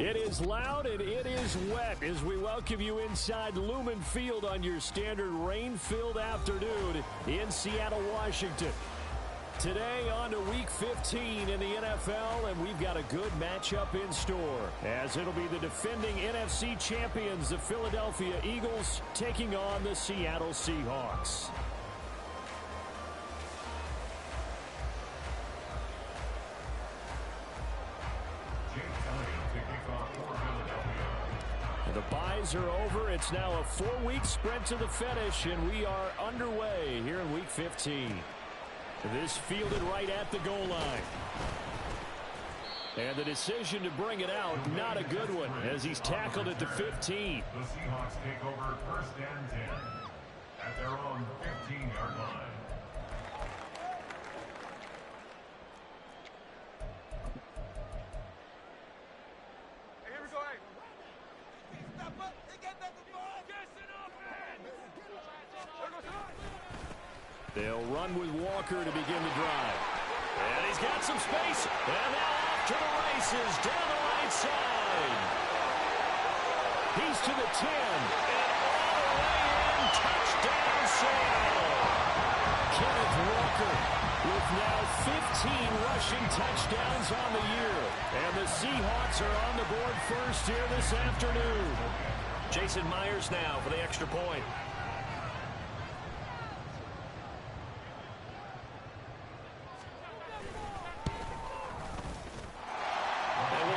It is loud and it is wet as we welcome you inside Lumen Field on your standard rain-filled afternoon in Seattle, Washington. Today on to Week 15 in the NFL, and we've got a good matchup in store, as it'll be the defending NFC champions, the Philadelphia Eagles, taking on the Seattle Seahawks. The byes are over. It's now a 4-week sprint to the finish, and we are underway here in Week 15. This fielded right at the goal line. And the decision to bring it out, not a good one, as he's tackled at the 15. The Seahawks take over 1st and 10 at their own 15-yard line. They'll run with Walker to begin the drive. And he's got some space. And now off to the races down the right side. He's to the 10. And all the way in. Touchdown, Seattle. Kenneth Walker with now 15 rushing touchdowns on the year. And the Seahawks are on the board first here this afternoon. Jason Myers now for the extra point.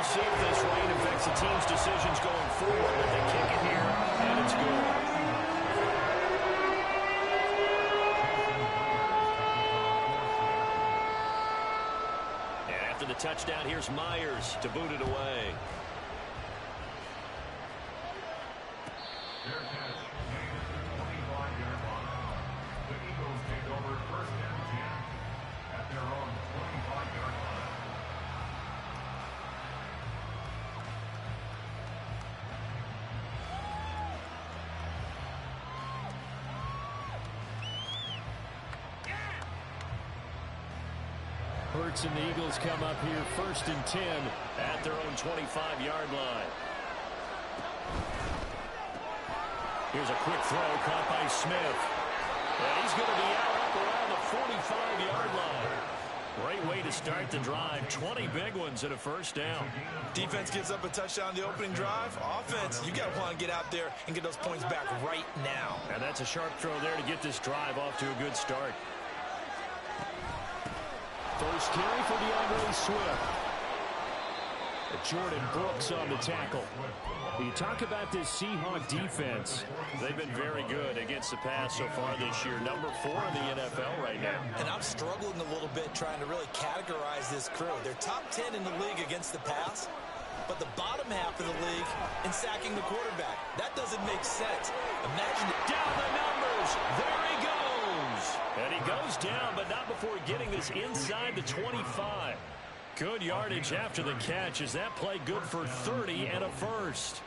See if this rain affects the team's decisions going forward, but they kick it here, and it's good. And after the touchdown, here's Myers to boot it away. Their catch made at the 25-yard line. The Eagles take over 1st and 10 at their own 25-yard line. Hurts and the Eagles come up here 1st and 10 at their own 25-yard line. Here's a quick throw caught by Smith. And he's going to be out up around the 45-yard line. Great way to start the drive. 20 big ones and a 1st down. Defense gives up a touchdown the opening drive. Offense, you got to want to get out there and get those points back right now. And that's a sharp throw there to get this drive off to a good start. First carry for DeAndre Swift. Jordan Brooks on the tackle. You talk about this Seahawk defense. They've been very good against the pass so far this year. Number 4 in the NFL right now. And I'm struggling a little bit trying to really categorize this crew. They're top 10 in the league against the pass, but the bottom half of the league in sacking the quarterback. That doesn't make sense. Imagine it. Down the numbers. There he goes. And he goes down, but not before getting this inside the 25. Good yardage after the catch. Is that play good for 30 and a 1st?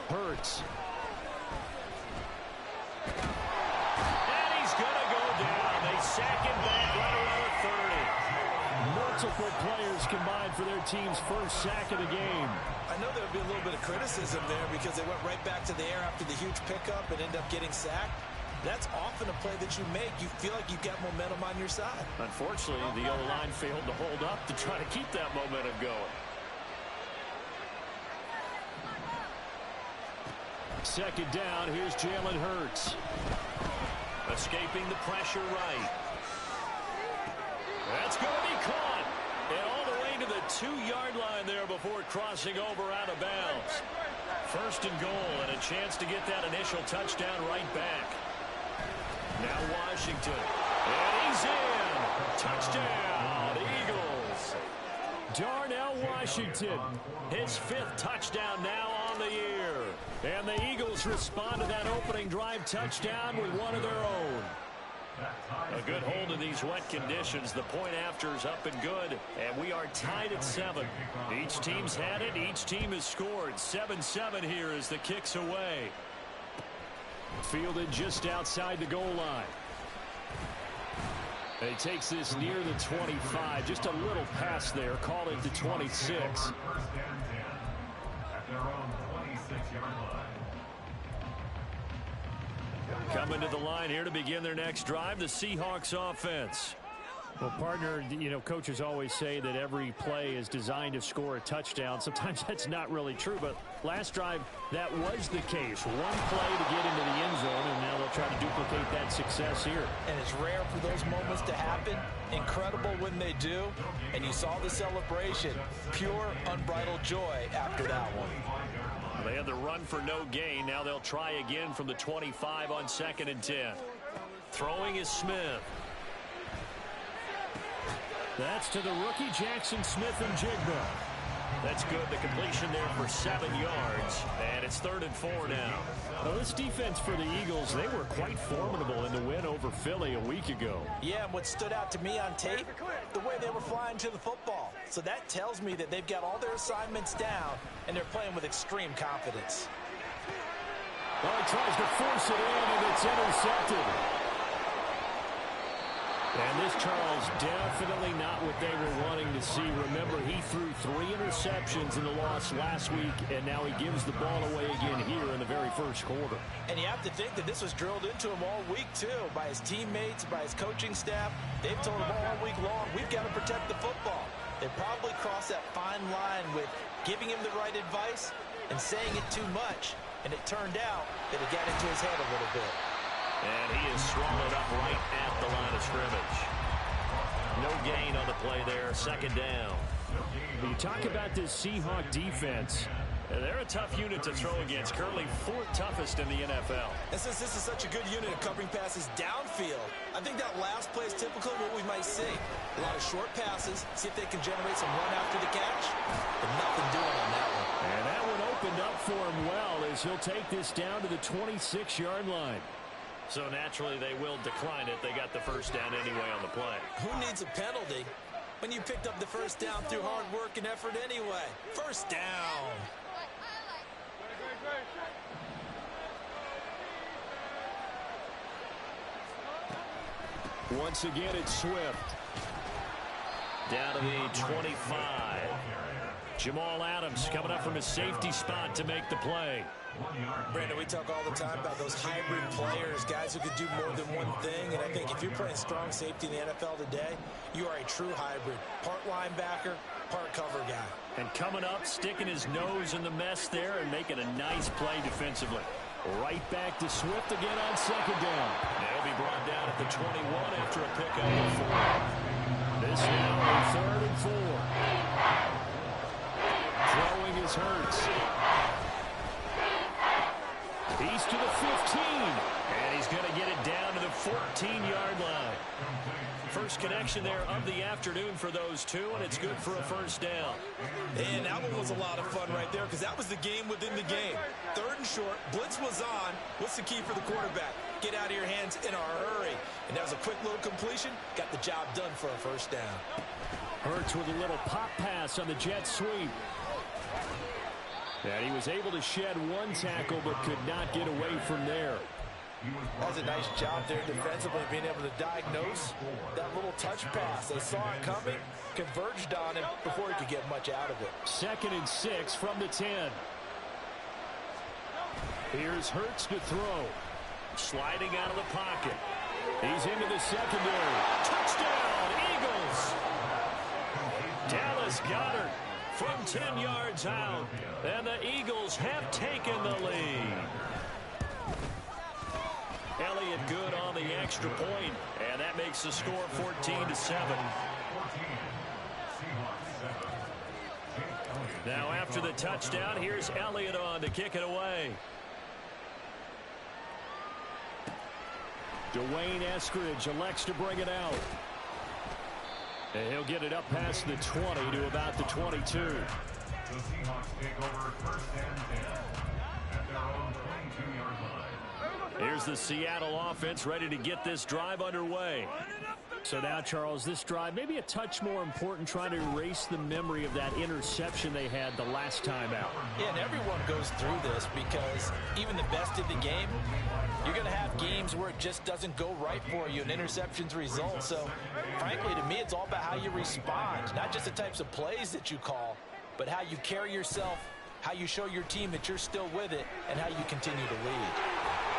Hurts. And he's going to go down. They sack him back right around the 30. Multiple players combined for their team's 1st sack of the game. I know there would be a little bit of criticism there because they went right back to the air after the huge pickup and ended up getting sacked. That's often a play that you make. You feel like you've got momentum on your side. Unfortunately, the O-line failed to hold up to try to keep that momentum going. 2nd down, here's Jalen Hurts. Escaping the pressure right. That's going to be caught. And all the way to the 2-yard line there before crossing over out of bounds. 1st and goal and a chance to get that initial touchdown right back. Now Washington. And he's in. Touchdown, Eagles. Darnell Washington. His 5th touchdown now on the year. And the Eagles respond to that opening drive touchdown with one of their own. A good hold in these wet conditions. The point after is up and good, and we are tied at 7. Each team's had it. Each team has scored. 7-7 here as the kick's away. Fielded just outside the goal line. He takes this near the 25. Just a little pass there. Call it the 26. First and 10 at their own 26-yard line. Coming to the line here to begin their next drive, the Seahawks offense. Well, partner, coaches always say that every play is designed to score a touchdown. Sometimes that's not really true, but last drive, that was the case. One play to get into the end zone, and now they'll try to duplicate that success here. And it's rare for those moments to happen. Incredible when they do. And you saw the celebration. Pure, unbridled joy after that one. They had the run for no gain. Now they'll try again from the 25 on 2nd and 10. Throwing is Smith. That's to the rookie, Jackson Smith-Njigba. That's good. The completion there for 7 yards. And it's 3rd and 4 now. Well, this defense for the Eagles, they were quite formidable in the win over Philly a week ago. Yeah, and what stood out to me on tape, the way they were flying to the football. So that tells me that they've got all their assignments down, and they're playing with extreme confidence. Well, he tries to force it in, and it's intercepted. And this, Charles, definitely not what they were wanting to see. Remember, he threw 3 interceptions in the loss last week, and now he gives the ball away again here in the very first quarter. And you have to think that this was drilled into him all week, too, by his teammates, by his coaching staff. They've told him all week long, we've got to protect the football. They probably crossed that fine line with giving him the right advice and saying it too much. And it turned out that it got into his head a little bit. And he is swallowed up right at the line of scrimmage. No gain on the play there. 2nd down. You talk about this Seahawk defense. They're a tough unit to throw against. Currently 4th toughest in the NFL. And since this is such a good unit of covering passes downfield, I think that last play is typical of what we might see. A lot of short passes, see if they can generate some run after the catch, but nothing doing on that one. And that one opened up for him well as he'll take this down to the 26-yard line. So naturally they will decline it. They got the first down anyway on the play. Who needs a penalty when you picked up the first down through hard work and effort anyway? First down. Once again, it's Swift. Down to the 25. Jamal Adams coming up from his safety spot to make the play. Brandon, we talk all the time about those hybrid players, guys who could do more than one thing. And I think if you're playing strong safety in the NFL today, you are a true hybrid. Part linebacker, part cover guy. And coming up, sticking his nose in the mess there and making a nice play defensively. Right back to Swift again on 2nd down. They'll be brought down at the 21 after a pickup of 4. This now on 3rd and 4. Throwing is Hurts. He's to the 15. And he's going to get it down to the 14-yard line. First connection there of the afternoon for those two, and it's good for a first down. And that one was a lot of fun right there because that was the game within the game. 3rd and short, blitz was on. What's the key for the quarterback? Get out of your hands in a hurry. And that was a quick little completion. Got the job done for a first down. Hurts with a little pop pass on the jet sweep. And he was able to shed one tackle but could not get away from there. That was a nice job there defensively, being able to diagnose that little touch pass. They saw it coming, converged on him before he could get much out of it. 2nd and 6 from the 10. Here's Hurts to throw. Sliding out of the pocket. He's into the secondary. Touchdown, Eagles! Dallas Goedert from 10 yards out. And the Eagles have taken the lead. Elliott good on the extra point, and that makes the score 14-7. Now after the touchdown, here's Elliott on to kick it away. Dwayne Eskridge elects to bring it out. And he'll get it up past the 20 to about the 22. The Seahawks take over 1st and 10 at their own 22-yard line. Here's the Seattle offense ready to get this drive underway. So now, Charles, this drive maybe a touch more important, trying to erase the memory of that interception they had the last time out. Yeah, and everyone goes through this because even the best in the game, you're going to have games where it just doesn't go right for you, and interceptions result. So, frankly, to me, it's all about how you respond, not just the types of plays that you call, but how you carry yourself, how you show your team that you're still with it, and how you continue to lead.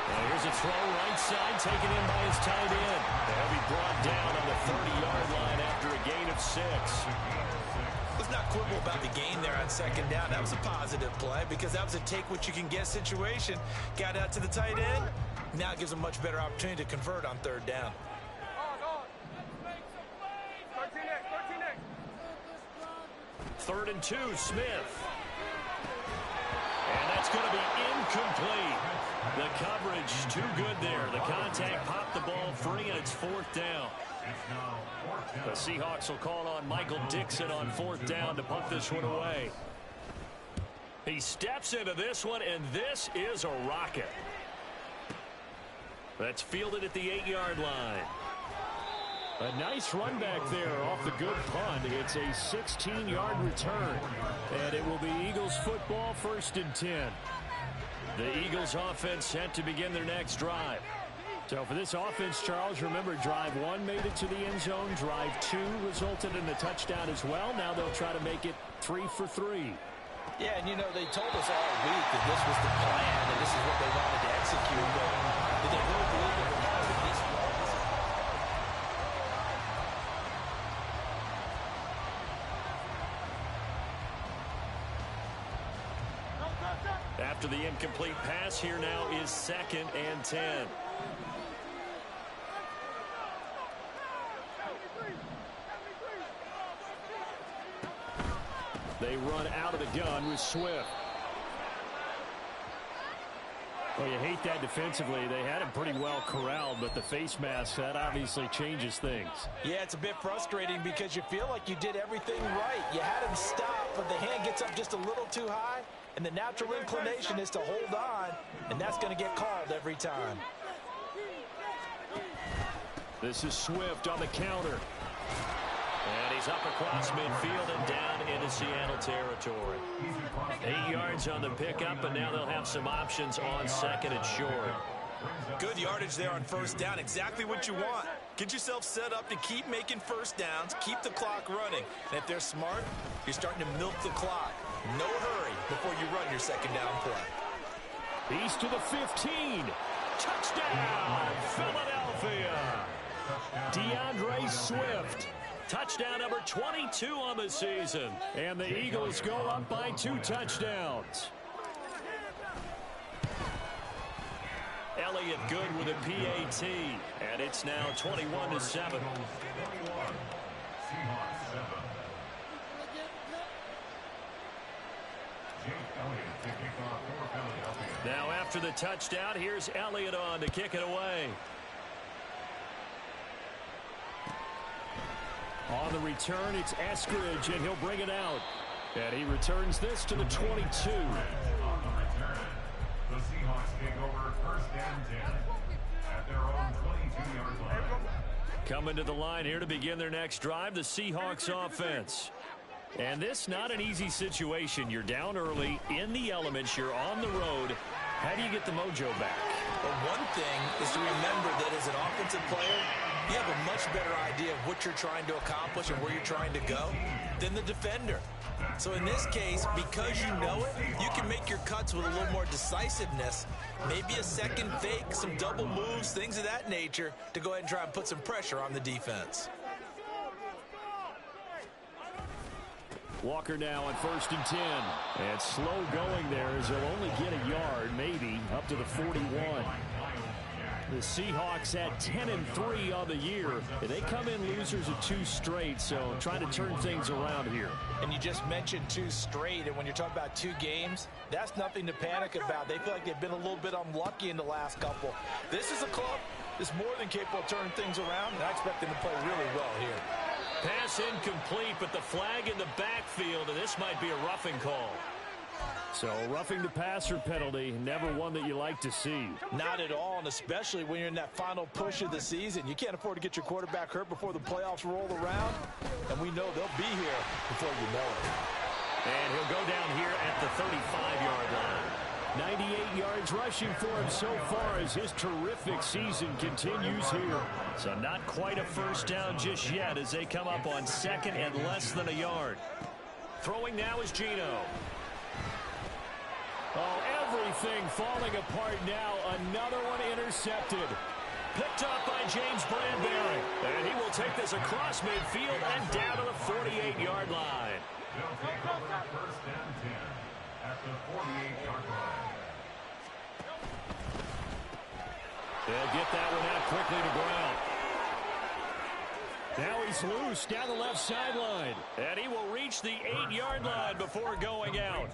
Well, here's a throw right side, taken in by his tight end. They'll be brought down on the 30-yard line after a gain of 6. Let's not quibble about the gain there on second down. That was a positive play because that was a take-what-you-can-get situation. Got out to the tight end. Now it gives a much better opportunity to convert on third down. 3rd and 2, Smith. And that's going to be incomplete. The coverage too good there. The contact popped the ball free, and it's 4th down. The Seahawks will call on Michael Dixon on 4th down to punt this one away. He steps into this one, and this is a rocket. That's fielded at the 8-yard line. A nice run back there off the good punt. It's a 16-yard return, and it will be Eagles football, 1st and 10. The Eagles offense set to begin their next drive. So for this offense, Charles, remember, drive 1 made it to the end zone. Drive 2 resulted in a touchdown as well. Now they'll try to make it 3 for 3. Yeah, and you know, they told us all week that this was the plan and this is what they wanted to execute. But did they really believe it would happen this way? After the incomplete pass, here now is 2nd and 10. They run out of the gun with Swift. Well, you hate that defensively. They had him pretty well corralled, but the face mask, that obviously changes things. Yeah, it's a bit frustrating because you feel like you did everything right. You had him stop, but the hand gets up just a little too high, and the natural inclination is to hold on, and that's going to get called every time. This is Swift on the counter. And he's up across midfield and down into Seattle territory. 8 yards on the pickup, and now they'll have some options on 2nd and short. Good yardage there on 1st down. Exactly what you want. Get yourself set up to keep making 1st downs, keep the clock running. And if they're smart, you're starting to milk the clock. No hurry before you run your 2nd down play. He's to the 15. Touchdown, Philadelphia. DeAndre Swift. Touchdown number 22 on the season. And the Eagles go up by 2 touchdowns. Elliott good with a PAT. And it's now 21-7. Now after the touchdown, here's Elliott on to kick it away. On the return, it's Eskridge, and he'll bring it out. And he returns this to the 22. On the return, the Seahawks take over 1st and 10 at their own 22-yard line. Coming to the line here to begin their next drive, the Seahawks offense. And this not an easy situation. You're down early, in the elements, you're on the road. How do you get the mojo back? Well, one thing is to remember that as an offensive player, you have a much better idea of what you're trying to accomplish and where you're trying to go than the defender. So in this case, because you know it, you can make your cuts with a little more decisiveness, maybe a second fake, some double moves, things of that nature, to go ahead and try and put some pressure on the defense. Walker now on 1st and 10. And slow going there as he'll only get a yard, maybe, up to the 41. The Seahawks at 10-3 on the year. And they come in losers of 2 straight, so trying to turn things around here. And you just mentioned 2 straight, and when you're talking about 2 games, that's nothing to panic about. They feel like they've been a little bit unlucky in the last couple. This is a club that's more than capable of turning things around, and I expect them to play really well here. Pass incomplete, but the flag in the backfield, and this might be a roughing call. So roughing the passer penalty, never one that you like to see. Not at all, and especially when you're in that final push of the season. You can't afford to get your quarterback hurt before the playoffs roll around, and we know they'll be here before you know it. And he'll go down here at the 35-yard line. 98 yards rushing for him so far as his terrific season continues here. So not quite a first down just yet as they come up on second and less than a yard. Throwing now is Geno. Oh, everything falling apart now. Another one intercepted. Picked up by James Bradbury. And he will take this across midfield and down to the 48-yard line. They'll take over first and 10 at the 48-yard line. They'll get that one out quickly to Brown. Now he's loose down the left sideline. And he will reach the 8-yard line before going out.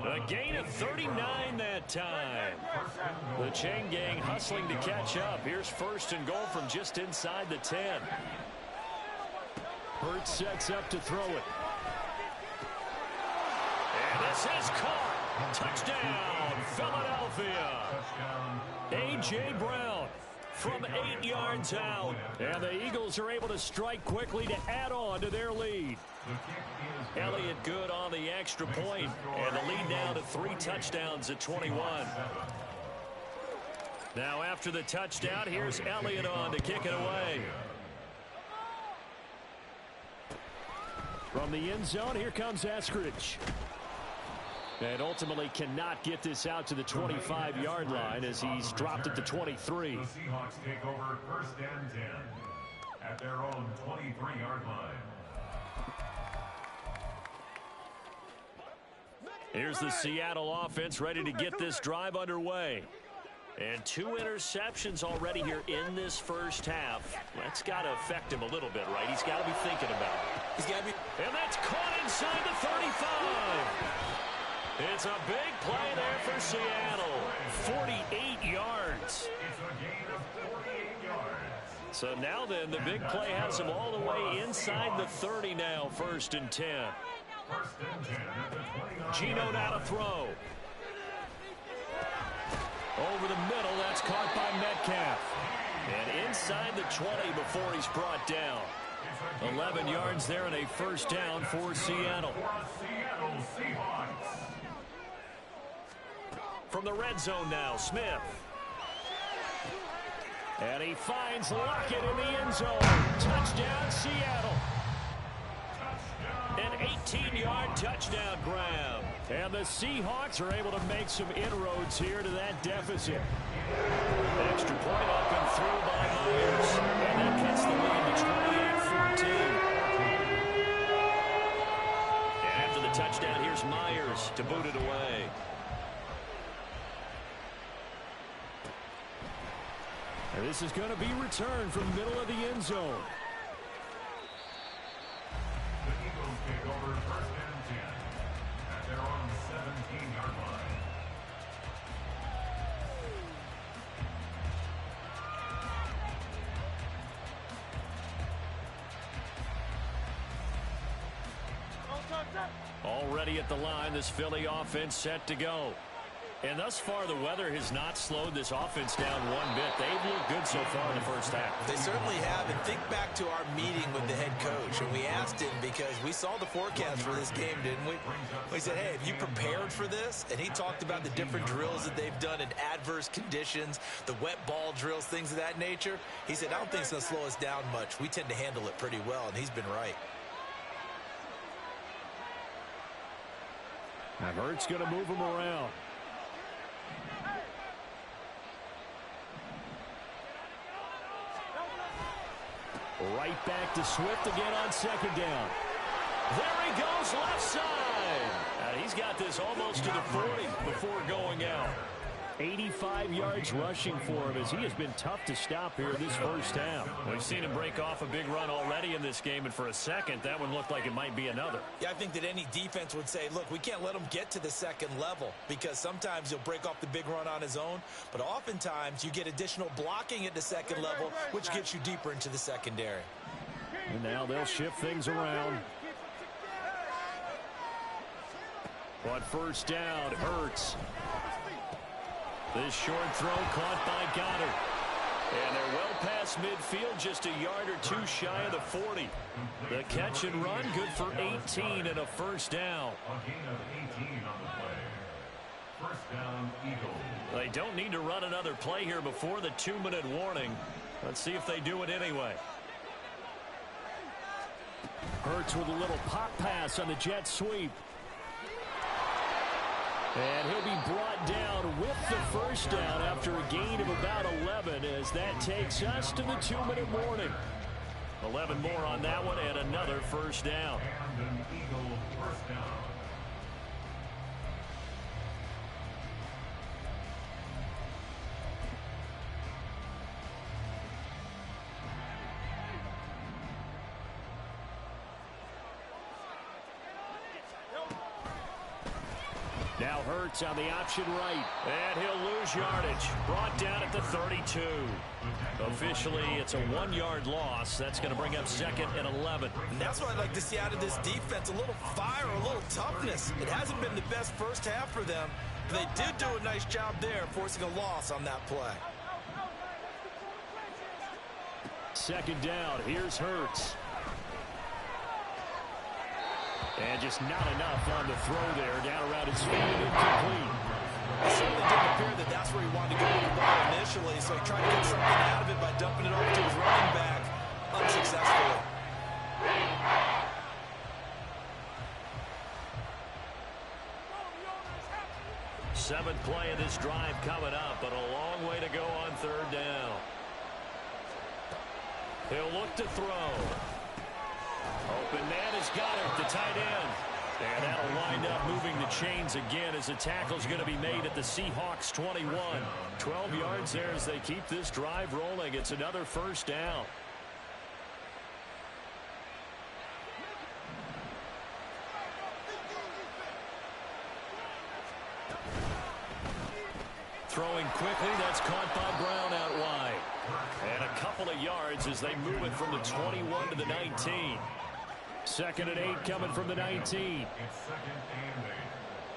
A gain of 39 that time. The chain gang hustling to catch up. Here's first and goal from just inside the 10. Hurts sets up to throw it. And this is caught. Touchdown, Philadelphia. A.J. Brown from 8 yards out. And the Eagles are able to strike quickly to add on to their lead. Elliott good on the extra point. And the lead now to 3 touchdowns at 21. Now after the touchdown, here's Elliott on to kick it away. From the end zone, here comes Eskridge. And ultimately cannot get this out to the 25-yard line as he's dropped at the 23. The Seahawks take over first and 10 at their own 23-yard line. Here's the Seattle offense ready to get this drive underway. And 2 interceptions already here in this first half. That's got to affect him a little bit, right? He's got to be thinking about it. He's got to be. And that's caught inside the 35. It's a big play there for Seattle. 48 yards. It's a gain of 48 yards. So now then, the big play has him all the way inside the 30 now, first and 10. First and 10 at the 29. Geno now to throw. Over the middle, that's caught by Metcalf. And inside the 20 before he's brought down. 11 yards there and a first down for Seattle. Seattle Seahawks. From the red zone now, Smith. And he finds Lockett in the end zone. Touchdown, Seattle. An 18-yard touchdown grab. And the Seahawks are able to make some inroads here to that deficit. Extra point up and through by Myers. And that gets the lead to 28-14. And after the touchdown, here's Myers to boot it away. And this is going to be returned from the middle of the end zone. The Eagles take over first and 10 at their own 17-yard line. Already at the line, this Philly offense set to go. And thus far, the weather has not slowed this offense down one bit. They've looked good so far in the first half. They certainly have. And think back to our meeting with the head coach. And we asked him because we saw the forecast for this game, didn't we? We said, hey, have you prepared for this? And he talked about the different drills that they've done in adverse conditions, the wet ball drills, things of that nature. He said, I don't think it's going to slow us down much. We tend to handle it pretty well, and he's been right. Now Hurts going to move him around. Right back to Swift again on second down. There he goes, left side. He's got this almost to the 40 before going out. 85 yards rushing for him as he has been tough to stop here this first half. We've seen him break off a big run already in this game, and for a second, that one looked like it might be another. Yeah, I think that any defense would say, look, we can't let him get to the second level because sometimes he'll break off the big run on his own, but oftentimes you get additional blocking at the second level, which gets you deeper into the secondary. And now they'll shift things around. On first down, Hurts. This short throw caught by Goddard. And they're well past midfield, just a yard or two shy of the 40. The catch and run, good for 18 and a first down. A gain of 18 on the play. First down, Eagles. They don't need to run another play here before the 2-minute warning. Let's see if they do it anyway. Hurts with a little pop pass on the jet sweep. And he'll be brought down with the first down after a gain of about 11 as that takes us to the 2-minute warning. 11 more on that one and another first down. And an Eagle first down. Now Hurts on the option right. And he'll lose yardage. Brought down at the 32. Officially, it's a 1-yard loss. That's going to bring up 2nd and 11. And that's what I'd like to see out of this defense. A little fire, a little toughness. It hasn't been the best first half for them. But they did do a nice job there, forcing a loss on that play. 2nd down. Here's Hurts. And just not enough on the throw there. Down around his feet and incomplete. It certainly didn't appear that that's where he wanted to go with the ball initially, so he tried to get something out of it by dumping it off to his running back unsuccessfully. Seventh play of this drive coming up, but a long way to go on 3rd down. He'll look to throw. Open man has got it, the tight end. And that'll wind up moving the chains again as the tackle's going to be made at the Seahawks 21. 12 yards there as they keep this drive rolling. It's another first down. Throwing quickly, that's caught by Brown out wide. And a couple of yards as they move it from the 21 to the 19. 2nd and 8 coming from the 19. It's 2nd and 8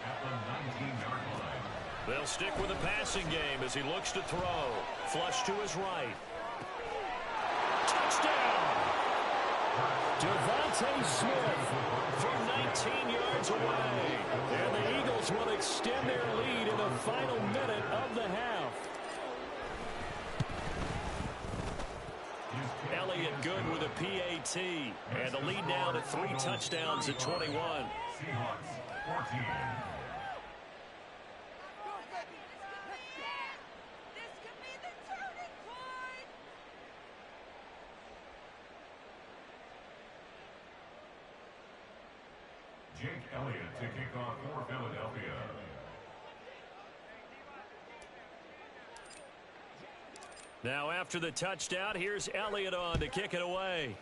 at the 19-yard line. They'll stick with the passing game as he looks to throw. Flush to his right. Touchdown! Devontae Smith from 19 yards away. And the Eagles will extend their lead in the final minute of the half. Elliott good with a PAT. And the lead now to 3 touchdowns at 21. Seahawks 14. Jake Elliott to kick off for Philadelphia. Now after the touchdown, here's Elliott on to kick it away.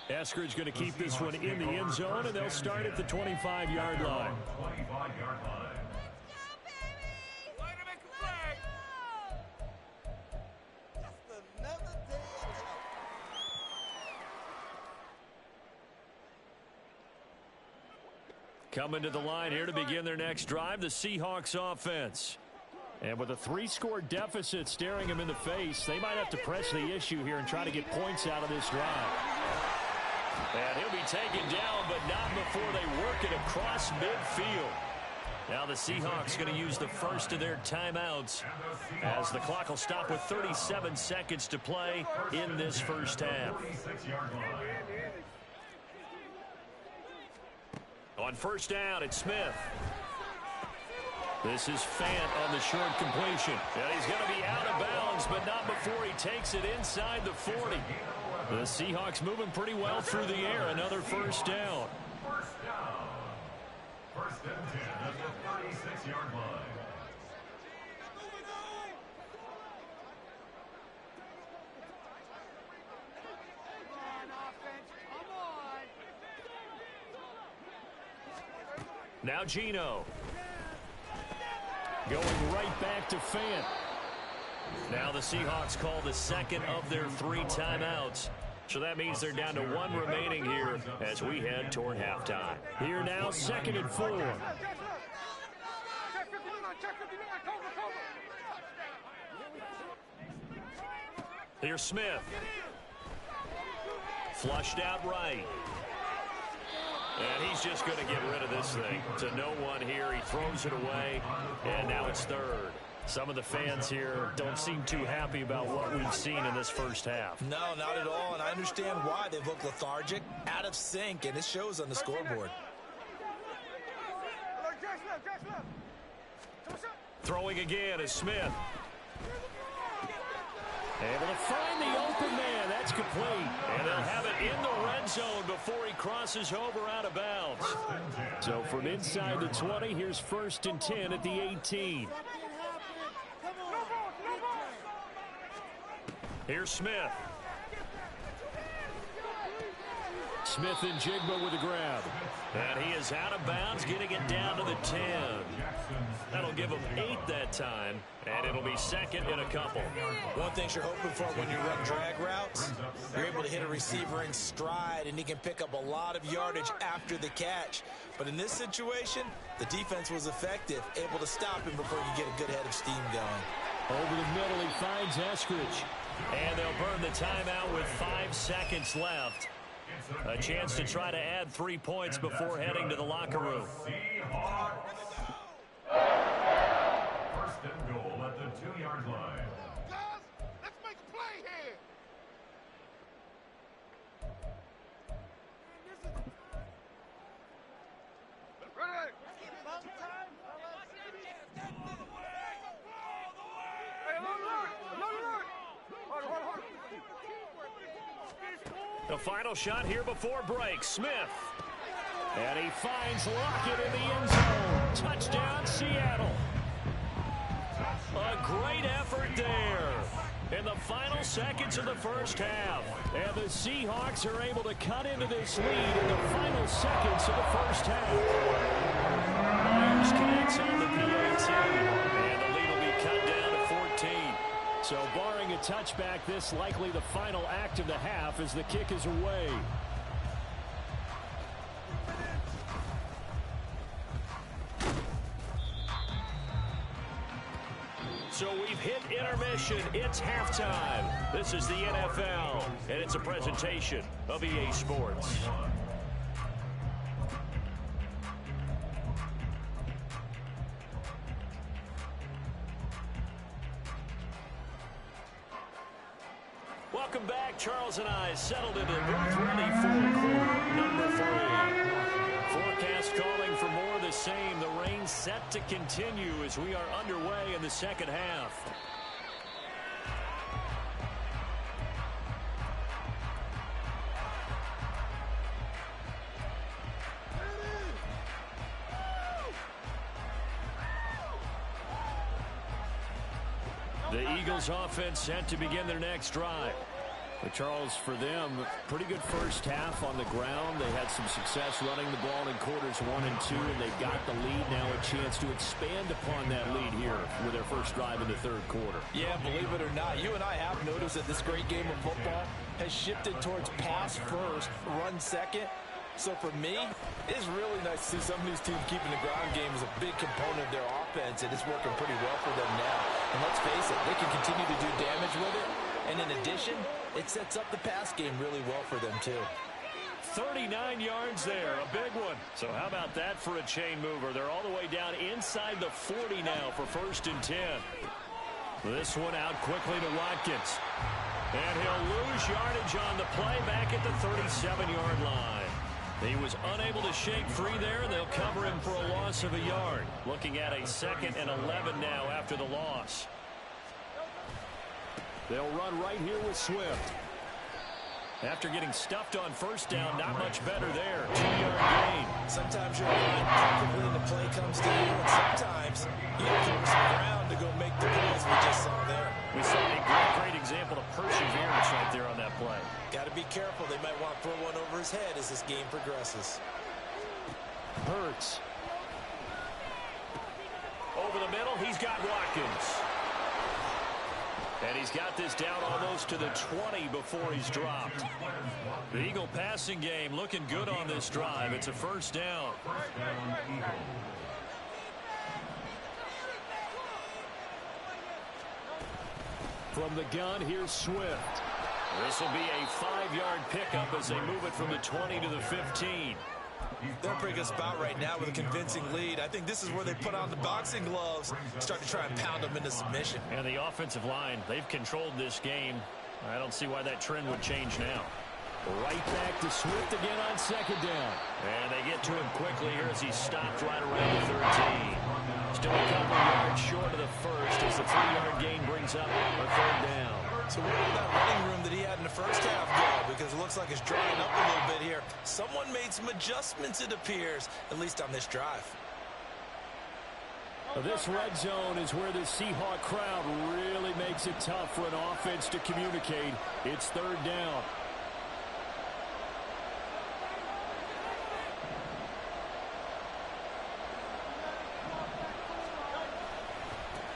Eskridge going to keep this one in the end zone, and they'll start at the 25-yard line. 25-yard line. Coming to the line here to begin their next drive, the Seahawks offense. And with a 3-score deficit staring them in the face, they might have to press the issue here and try to get points out of this drive. And he'll be taken down, but not before they work it across midfield. Now the Seahawks going to use the first of their timeouts as the clock will stop with 37 seconds to play in this first half. 46-yard line. On first down, it's Smith. This is Fant on the short completion. And he's going to be out of bounds, but not before he takes it inside the 40. The Seahawks moving pretty well through the air. Another first down. First down. 1st and 10 at the 36-yard line. Now Geno. Going right back to Fant. Now the Seahawks call the second of their 3 timeouts. So that means they're down to 1 remaining here as we head toward halftime. Here now, 2nd and 4. Here's Smith. Flushed out right. And he's just going to get rid of this thing to no one here. He throws it away, and now it's 3rd. Some of the fans here don't seem too happy about what we've seen in this first half. No, not at all, and I understand why. They've looked lethargic, out of sync, and it shows on the scoreboard. Throwing again is Smith. Able to find the open man. That's complete. And they'll have it in the red zone before he crosses over out of bounds. So from inside the 20, here's 1st and 10 at the 18. Here's Smith. Smith and Jigba with a grab. And he is out of bounds, getting it down to the 10. That'll give him 8 that time, and it'll be 2nd and a couple. One thing you're hoping for when you run drag routes, you're able to hit a receiver in stride, and he can pick up a lot of yardage after the catch. But in this situation, the defense was effective, able to stop him before you get a good head of steam going. Over the middle, he finds Eskridge. And they'll burn the timeout with 5 seconds left. A chance to try to add 3 points before heading to the locker room. First and goal at the 2-yard line. Guys, let's make a play here. Ready? The final shot here before break. Smith. And he finds Lockett in the end zone. Touchdown, Seattle. A great effort there in the final seconds of the first half. And the Seahawks are able to cut into this lead in the final seconds of the first half. Myers connects on the PAT. And the lead will be cut down to 14. So barring a touchback, this likely the final act of the half as the kick is away. So we've hit intermission. It's halftime. This is the NFL, and it's a presentation of EA Sports. Welcome back. Charles and I settled into booth ready for quarter number 3. Forecast calling for more of the same. The rain set to continue as we are underway in the second half. The Eagles offense set to begin their next drive. But Charles, for them, pretty good first half on the ground. They had some success running the ball in quarters 1 and 2, and they got the lead. Now a chance to expand upon that lead here with their first drive in the third quarter. Yeah, believe it or not, you and I have noticed that this great game of football has shifted towards pass first, run second. So for me, it's really nice to see some of these teams keeping the ground game as a big component of their offense, and it's working pretty well for them now. And let's face it, they can continue to do damage with it. And in addition, it sets up the pass game really well for them, too. 39 yards there, a big one. So how about that for a chain mover? They're all the way down inside the 40 now for 1st and 10. This one out quickly to Watkins. And he'll lose yardage on the play back at the 37-yard line. He was unable to shake free there, and they'll cover him for a loss of a yard. Looking at a 2nd and 11 now after the loss. They'll run right here with Swift. After getting stuffed on first down, not much better there. 2-yard gain. Sometimes you're running comfortably and the play comes to you, and sometimes you have to cover some ground to go make the plays we just saw there. We saw a great example of perseverance right there on that play. Got to be careful. They might want to throw one over his head as this game progresses. Hurts. Over the middle, he's got Watkins. And he's got this down almost to the 20 before he's dropped. The Eagle passing game looking good on this drive. It's a first down. From the gun, here's Swift. This will be a 5-yard pickup as they move it from the 20 to the 15. They're a pretty good spot right now with a convincing lead. I think this is where they put on the boxing gloves, start to try and pound them into submission. And the offensive line, they've controlled this game. I don't see why that trend would change now. Right back to Swift again on second down. And they get to him quickly here as he stopped right around the 13. Still a couple yards short of the first as the 3-yard gain brings up a third down. So where did that running room that he had in the first half go? Because it looks like it's drying up a little bit here. Someone made some adjustments, it appears, at least on this drive. This red zone is where the Seahawk crowd really makes it tough for an offense to communicate. It's third down.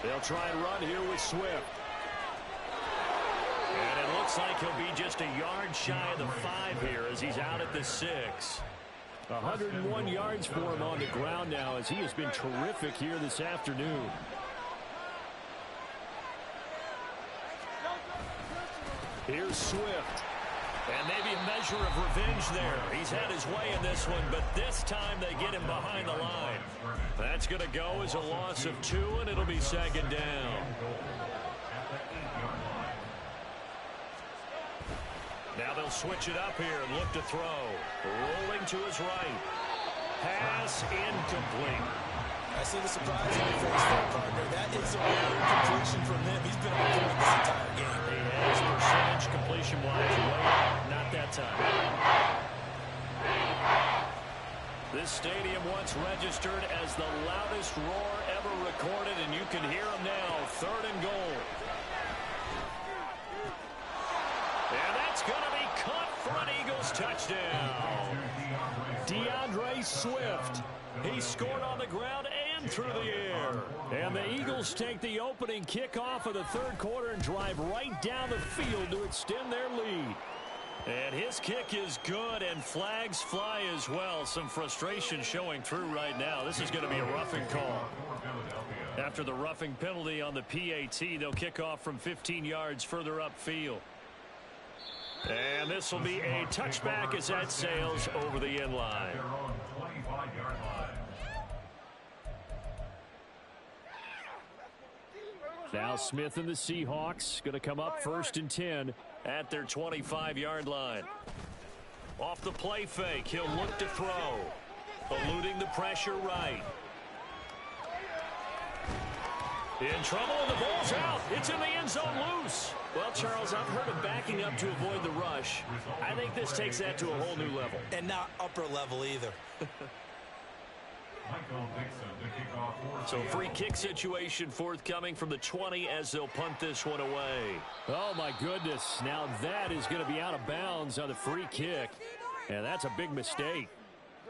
They'll try and run here with Swift. And it looks like he'll be just a yard shy of the 5 here as he's out at the 6. 101 yards for him on the ground now as he has been terrific here this afternoon. Here's Swift. And maybe a measure of revenge there. He's had his way in this one, but this time they get him behind the line. That's going to go as a loss of 2, and it'll be second down. Now they'll switch it up here and look to throw. Rolling to his right. Pass incomplete. I see the surprise on your face there, partner. That is a rare completion from him. He's been on point this entire game. He has percentage completion-wise. Not that time. This stadium once registered as the loudest roar ever recorded, and you can hear him now. Third and goal. And that's going to be caught for an Eagles touchdown. DeAndre Swift. He scored on the ground and through the air. And the Eagles take the opening kickoff of the third quarter and drive right down the field to extend their lead. And his kick is good, and flags fly as well. Some frustration showing through right now. This is going to be a roughing call. After the roughing penalty on the PAT, they'll kick off from 15 yards further upfield. And this will be a touchback as that sails over the end line. Now Smith and the Seahawks going to come up 1st and 10 at their 25-yard line. Off the play fake, he'll look to throw. Eluding the pressure right. In trouble, and the ball's out. It's in the end zone loose. Well, Charles, I've heard of backing up to avoid the rush. I think this takes that to a whole new level. And not upper level either. So free kick situation forthcoming from the 20 as they'll punt this one away. Oh, my goodness. Now that is going to be out of bounds on the free kick. And that's a big mistake.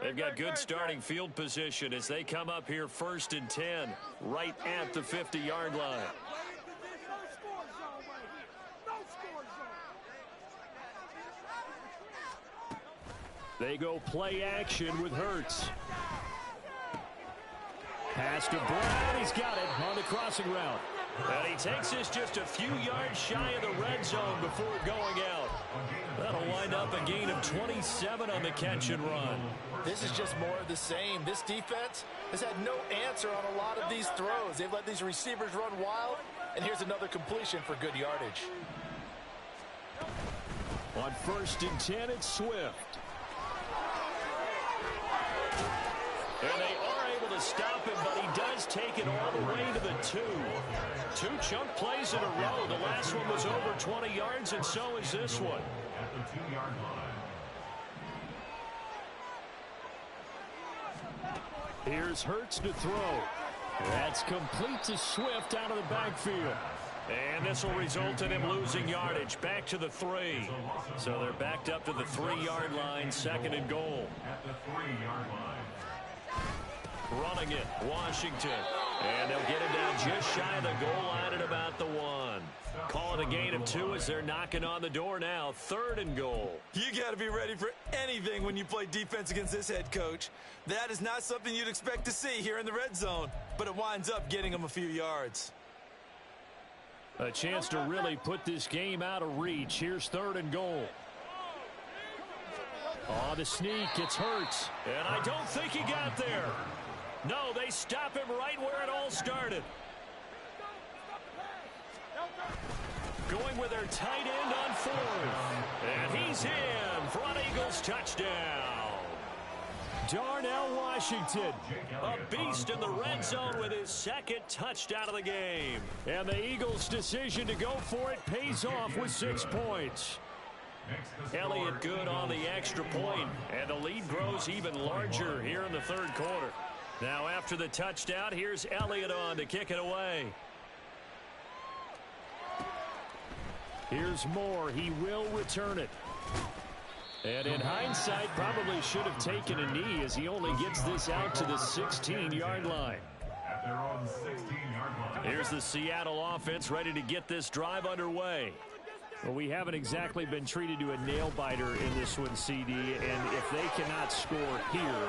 They've got good starting field position as they come up here 1st and 10 right at the 50-yard line. They go play action with Hurts. Pass to Brown. He's got it on the crossing route. And he takes this just a few yards shy of the red zone before going out. That'll wind up a gain of 27 on the catch and run. This is just more of the same. This defense has had no answer on a lot of these throws. They've let these receivers run wild, and here's another completion for good yardage. On 1st and 10, it's Swift. And they are able to stop him, but he does take it all the way to the 2. 2 chunk plays in a row. The last one was over 20 yards, and so is this one. At the 2-yard line. Here's Hurts to throw. That's complete to Swift out of the backfield. And this will result in him losing yardage back to the 3. So they're backed up to the 3-yard line, 2nd and goal. At the 3-yard line. Running it, Washington. And they'll get him down just shy of the goal line at about the 1. Call it a gain of 2 as they're knocking on the door now. 3rd and goal. You got to be ready for anything when you play defense against this head coach. That is not something you'd expect to see here in the red zone, but it winds up getting them a few yards. A chance to really put this game out of reach. Here's 3rd and goal. Oh, the sneak gets Hurts. And I don't think he got there. No, they stop him right where it all started. Going with their tight end on 4th. And he's in for an Eagles touchdown. Darnell Washington, a beast in the red zone with his 2nd touchdown of the game. And the Eagles' decision to go for it pays off with 6 points. Elliott good on the extra point, and the lead grows even larger here in the 3rd quarter. Now after the touchdown, here's Elliott on to kick it away. Here's Moore. He will return it. And in hindsight, probably should have taken a knee as he only gets this out to the 16-yard line. At their own 16-yard line. Here's the Seattle offense ready to get this drive underway. Well, we haven't exactly been treated to a nail-biter in this one, CD, and if they cannot score here,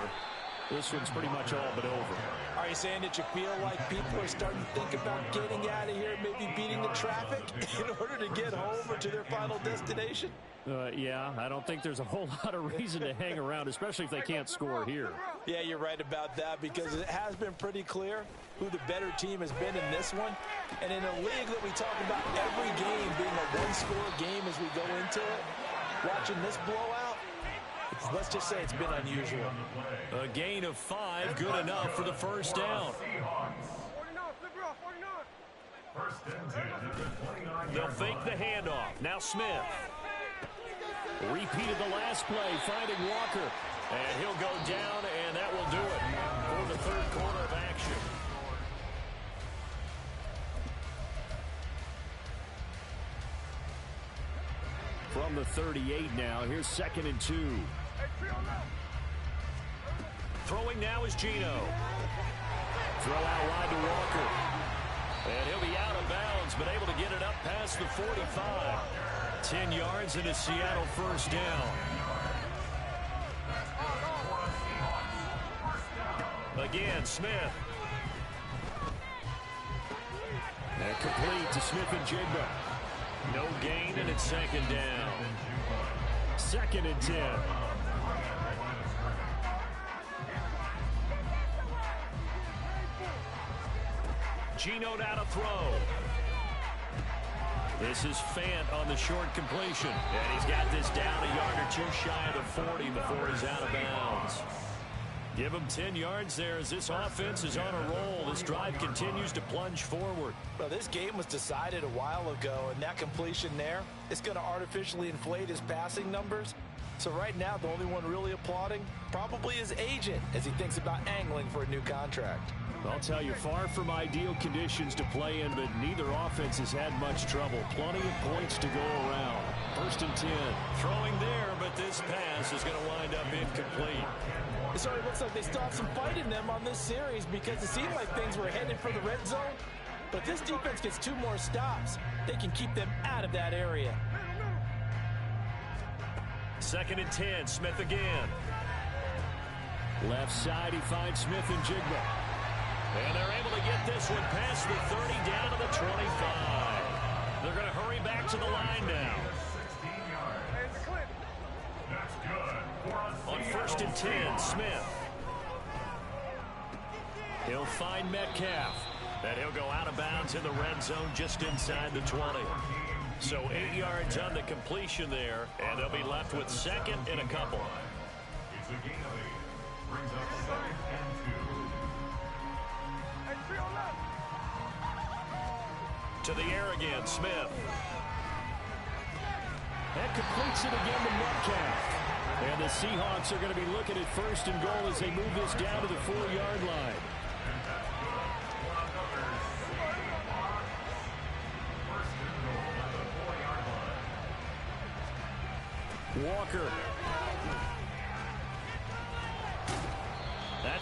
this one's pretty much all but over. Are you saying that you feel like people are starting to think about getting out of here, maybe beating the traffic in order to get home or to their final destination? Yeah, I don't think there's a whole lot of reason to hang around, especially if they can't score here. Yeah, you're right about that because it has been pretty clear who the better team has been in this one. And in a league that we talk about every game being a one-score game as we go into it, watching this blowout, let's just say it's been unusual. A gain of 5, good enough for the 1st down. They'll fake the handoff. Now Smith. Repeated the last play, finding Walker. And he'll go down, and that will do it for the 3rd quarter of action. From the 38 now, here's 2nd and 2. Throwing now is Geno. Throw out wide to Walker. And he'll be out of bounds, but able to get it up past the 45. 10 yards and a Seattle 1st down. Again, Smith. And complete to Smith and Jigba. No gain, and it's 2nd down. 2nd and 10. Geno now to throw. This is Fant on the short completion. And he's got this down a yard or 2 shy of the 40 before he's out of bounds. Give him 10 yards there as this offense is on a roll. This drive continues to plunge forward. Well, this game was decided a while ago, and that completion there is going to artificially inflate his passing numbers. So right now, the only one really applauding probably his agent as he thinks about angling for a new contract. I'll tell you, far from ideal conditions to play in, but neither offense has had much trouble. Plenty of points to go around. 1st and 10. Throwing there, but this pass is going to wind up incomplete. It already looks like they still have some fight in them on this series because it seemed like things were headed for the red zone. But if this defense gets 2 more stops, they can keep them out of that area. 2nd and 10, Smith again. Left side, he finds Smith and Jigba. And they're able to get this one past the 30 down to the 25. They're going to hurry back to the line now. On 1st and 10, Smith. He'll find Metcalf. And he'll go out of bounds in the red zone just inside the 20. So 8 yards on the completion there, and they'll be left with 2nd and a couple. It's a gain of 8. Brings up 2nd and 2. To the air again, Smith. That completes it again to Metcalf. And the Seahawks are going to be looking at 1st and goal as they move this down to the 4-yard line. Walker.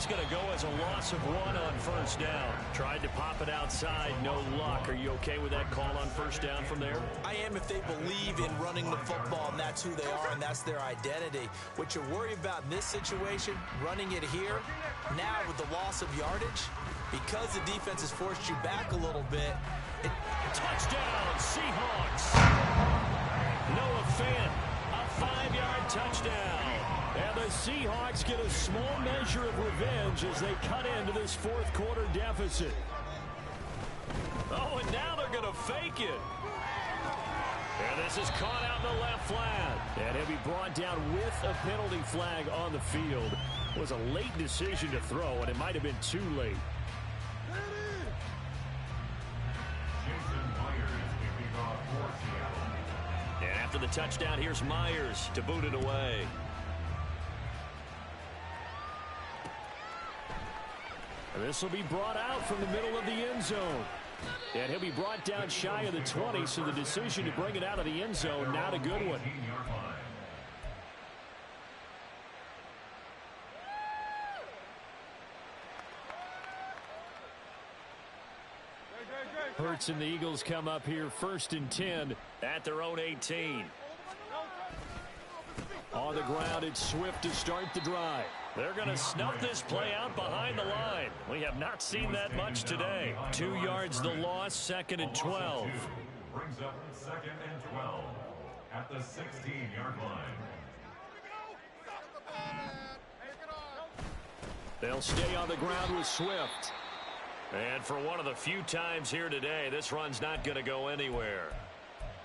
That's going to go as a loss of 1 on first down. Tried to pop it outside, no luck. Are you okay with that call on first down from there? I am if they believe in running the football, and that's who they are, and that's their identity. What you worry about in this situation, running it here, now with the loss of yardage, because the defense has forced you back a little bit. Touchdown, Seahawks. Noah Fant, a 5-yard touchdown. And the Seahawks get a small measure of revenge as they cut into this fourth quarter deficit. Oh, and now they're going to fake it. And this is caught out in the left flat. And he'll be brought down with a penalty flag on the field. It was a late decision to throw, and it might have been too late. And after the touchdown, here's Myers to boot it away. This will be brought out from the middle of the end zone. And he'll be brought down shy of the 20, so the decision to bring it out of the end zone, not a good one. Hurts and the Eagles come up here 1st and 10 at their own 18. On the ground, it's Swift to start the drive. They're going to snuff this play out behind the line. We have not seen that much today. 2 yards the loss, 2nd and 12. Brings up 2nd and 12 at the 16-yard line. They'll stay on the ground with Swift. And for one of the few times here today, this run's not going to go anywhere.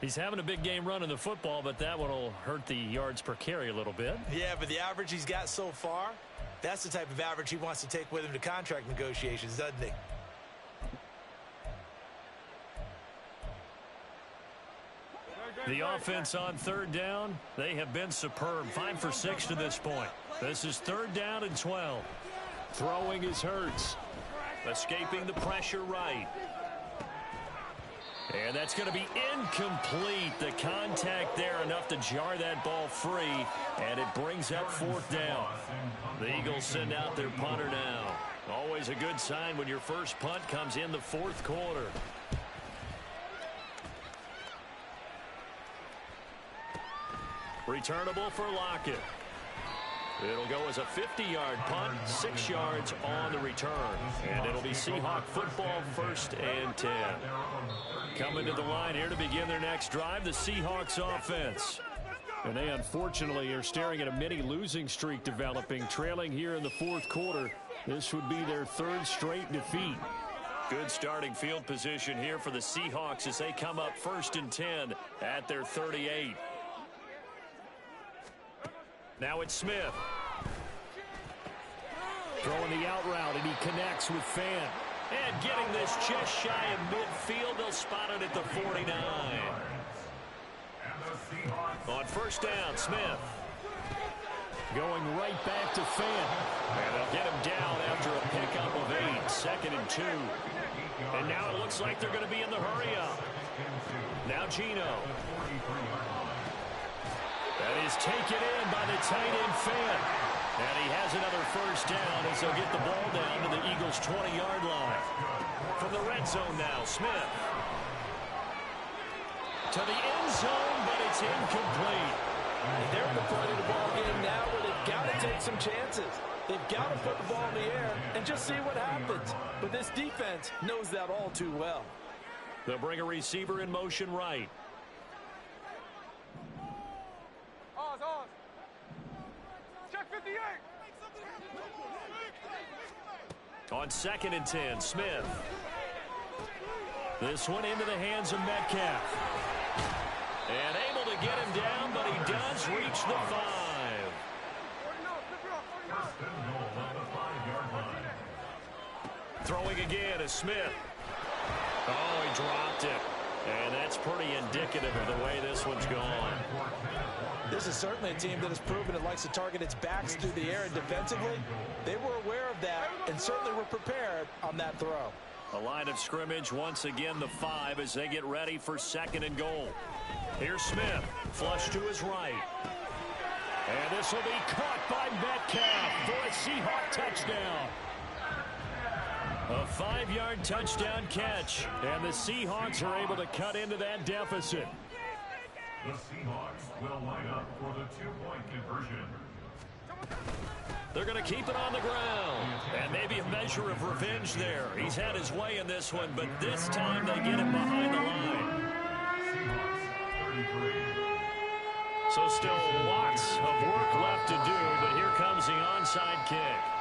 He's having a big game running the football, but that one will hurt the yards per carry a little bit. Yeah, but the average he's got so far, that's the type of average he wants to take with him to contract negotiations, doesn't he? The offense on 3rd down, they have been superb. 5 for 6 to this point. This is 3rd down and 12. Throwing is Hurts. Escaping the pressure right. And that's going to be incomplete. The contact there enough to jar that ball free. And it brings up 4th down. The Eagles send out their punter now. Always a good sign when your first punt comes in the 4th quarter. Returnable for Lockett. It'll go as a 50-yard punt, 6 yards on the return. And it'll be Seahawk football 1st and 10. Coming to the line here to begin their next drive, the Seahawks offense. And they unfortunately are staring at a mini losing streak developing, trailing here in the 4th quarter. This would be their 3rd straight defeat. Good starting field position here for the Seahawks as they come up 1st and 10 at their 38. Now it's Smith. Throwing the out route, and he connects with Fant. And getting this just shy of midfield, they'll spot it at the 49. On 1st down, Smith. Going right back to Fant. And they'll get him down after a pickup of 8, 2nd and 2. And now it looks like they're going to be in the hurry-up. Now Geno. That is taken in by the tight end Fant. And he has another 1st down as they'll get the ball down to the Eagles' 20-yard line. From the red zone now, Smith. To the end zone, but it's incomplete. They're at the point of the ball game now where they've got to take some chances. They've got to put the ball in the air and just see what happens. But this defense knows that all too well. They'll bring a receiver in motion right. Check 58. On 2nd and 10, Smith. This one into the hands of Metcalf. And able to get him down, but he does reach the 5. Throwing again is Smith. Oh, he dropped it. And that's pretty indicative of the way this one's gone. This is certainly a team that has proven it likes to target its backs through the air and defensively. They were aware of that and certainly were prepared on that throw. A line of scrimmage, once again the 5 as they get ready for 2nd and goal. Here's Smith, flush to his right. And this will be caught by Metcalf for a Seahawk touchdown. A 5-yard touchdown catch, and the Seahawks are able to cut into that deficit. The Seahawks will line up for the 2-point conversion. They're going to keep it on the ground. And maybe a measure of revenge there. He's had his way in this one, but this time they get him behind the line. Seahawks 33. So still lots of work left to do, but here comes the onside kick.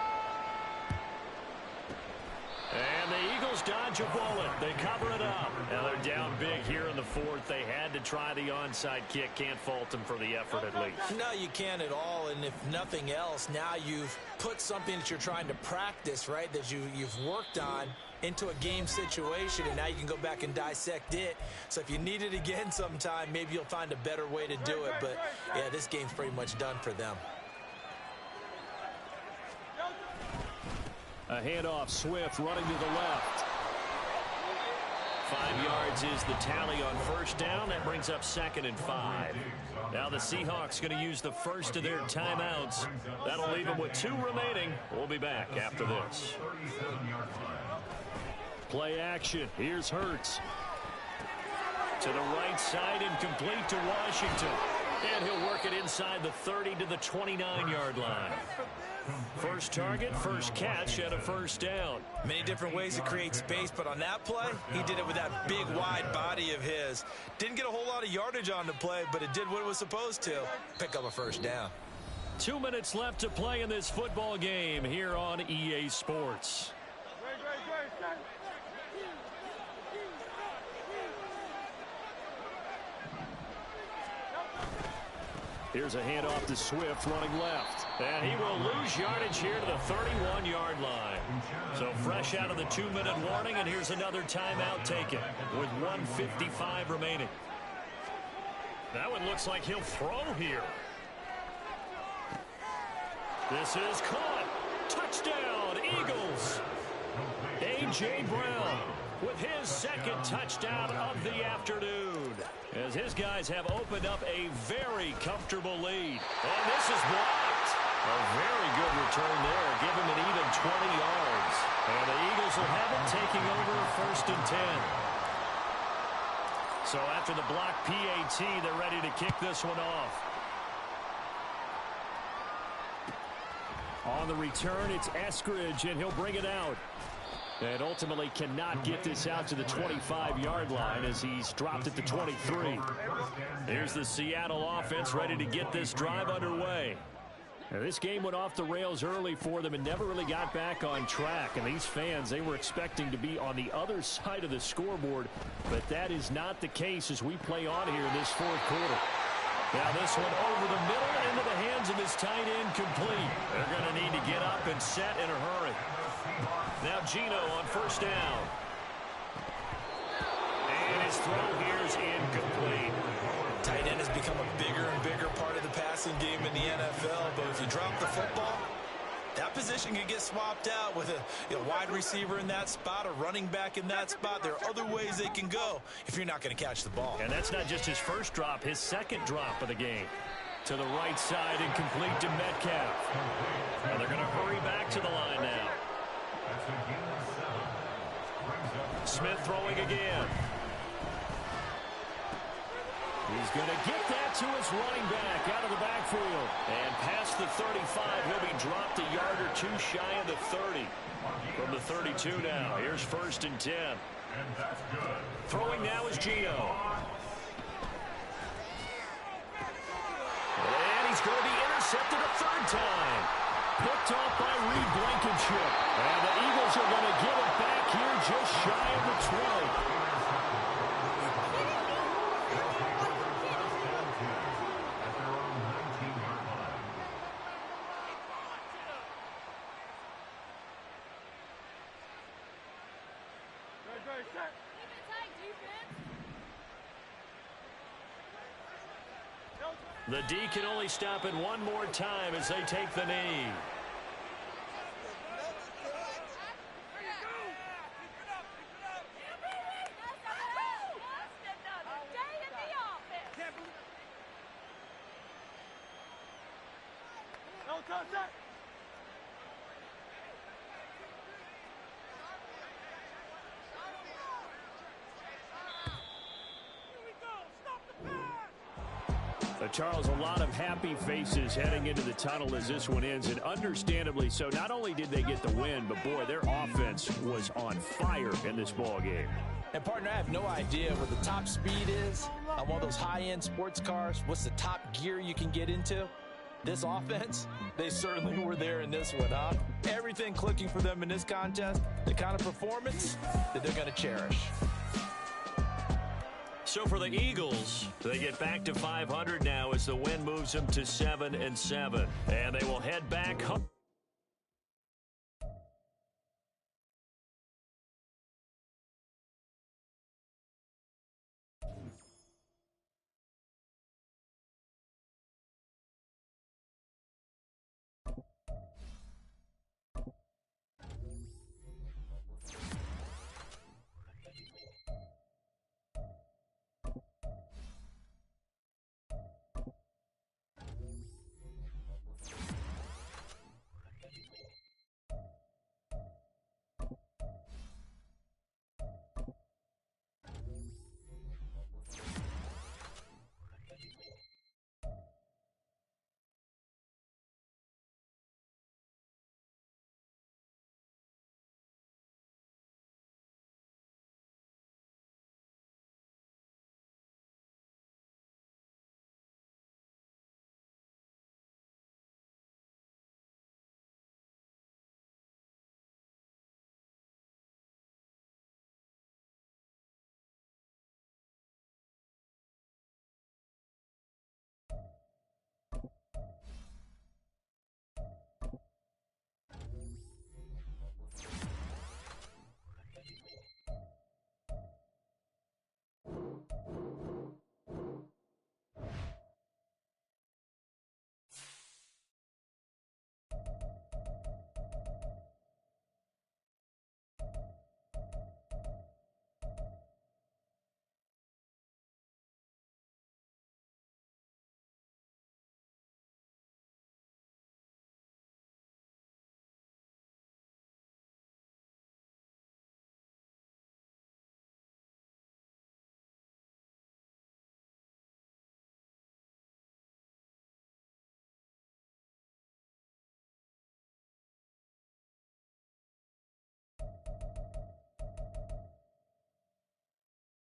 And the Eagles dodge a bullet. They cover it up. Now they're down big here in the fourth. They had to try the onside kick. Can't fault them for the effort at least. No, you can't at all. And if nothing else, now you've put something that you're trying to practice, right, that you've worked on into a game situation, and now you can go back and dissect it. So if you need it again sometime, maybe you'll find a better way to do it. But, yeah, this game's pretty much done for them. A handoff, Swift running to the left. 5 yards is the tally on first down. That brings up 2nd and 5. Now the Seahawks going to use the first of their timeouts. That'll leave them with 2 remaining. We'll be back after this. Play action. Here's Hurts. To the right side, incomplete to Washington. And he'll work it inside the 30 to the 29-yard line. First target, first catch, and a first down. Many different ways to create space, but on that play, he did it with that big, wide body of his. Didn't get a whole lot of yardage on the play, but it did what it was supposed to. Pick up a first down. 2 minutes left to play in this football game here on EA Sports. Here's a handoff to Swift running left. And he will lose yardage here to the 31-yard line. So fresh out of the 2-minute warning, and here's another timeout taken with 1:55 remaining. That one looks like he'll throw here. This is caught. Touchdown, Eagles. A.J. Brown with his second touchdown of the afternoon, as his guys have opened up a very comfortable lead. And this is blocked. A very good return there. Give him an even 20 yards. And the Eagles will have it taking over 1st and 10. So after the block PAT, they're ready to kick this one off. On the return, it's Eskridge, and he'll bring it out. And ultimately cannot get this out to the 25-yard line as he's dropped at the 23. Here's the Seattle offense ready to get this drive underway. Now, this game went off the rails early for them and never really got back on track. And these fans, they were expecting to be on the other side of the scoreboard. But that is not the case as we play on here in this fourth quarter. Now this one over the middle into the hands of his tight end complete. They're going to need to get up and set in a hurry. Now Geno on first down. And his throw here is incomplete. Tight end has become a bigger and bigger part of the passing game in the NFL, but if you drop the football, that position can get swapped out with a wide receiver in that spot, a running back in that spot. There are other ways they can go if you're not going to catch the ball. And that's not just his first drop, his second drop of the game. To the right side, incomplete to Metcalf. And they're going to hurry back to the line now. Smith throwing again. He's going to get that to his running back out of the backfield. And past the 35, he'll be dropped a yard or two shy of the 30. From the 32 now, here's 1st and 10. Throwing now is Geno. And he's going to be intercepted a 3rd time. Picked off by Reed Blankenship. And the Eagles are going to get it back here just shy of the 20. The D can only stop it one more time as they take the knee. contact. Charles, a lot of happy faces heading into the tunnel as this one ends, and understandably so. Not only did they get the win, but boy, their offense was on fire in this ball game. And partner, I have no idea what the top speed is on one of those high-end sports cars. What's the top gear you can get into? This offense, they certainly were there in this one, huh? Everything clicking for them in this contest, the kind of performance that they're going to cherish. So for the Eagles, they get back to 500 now as the win moves them to 7-7. And they will head back home.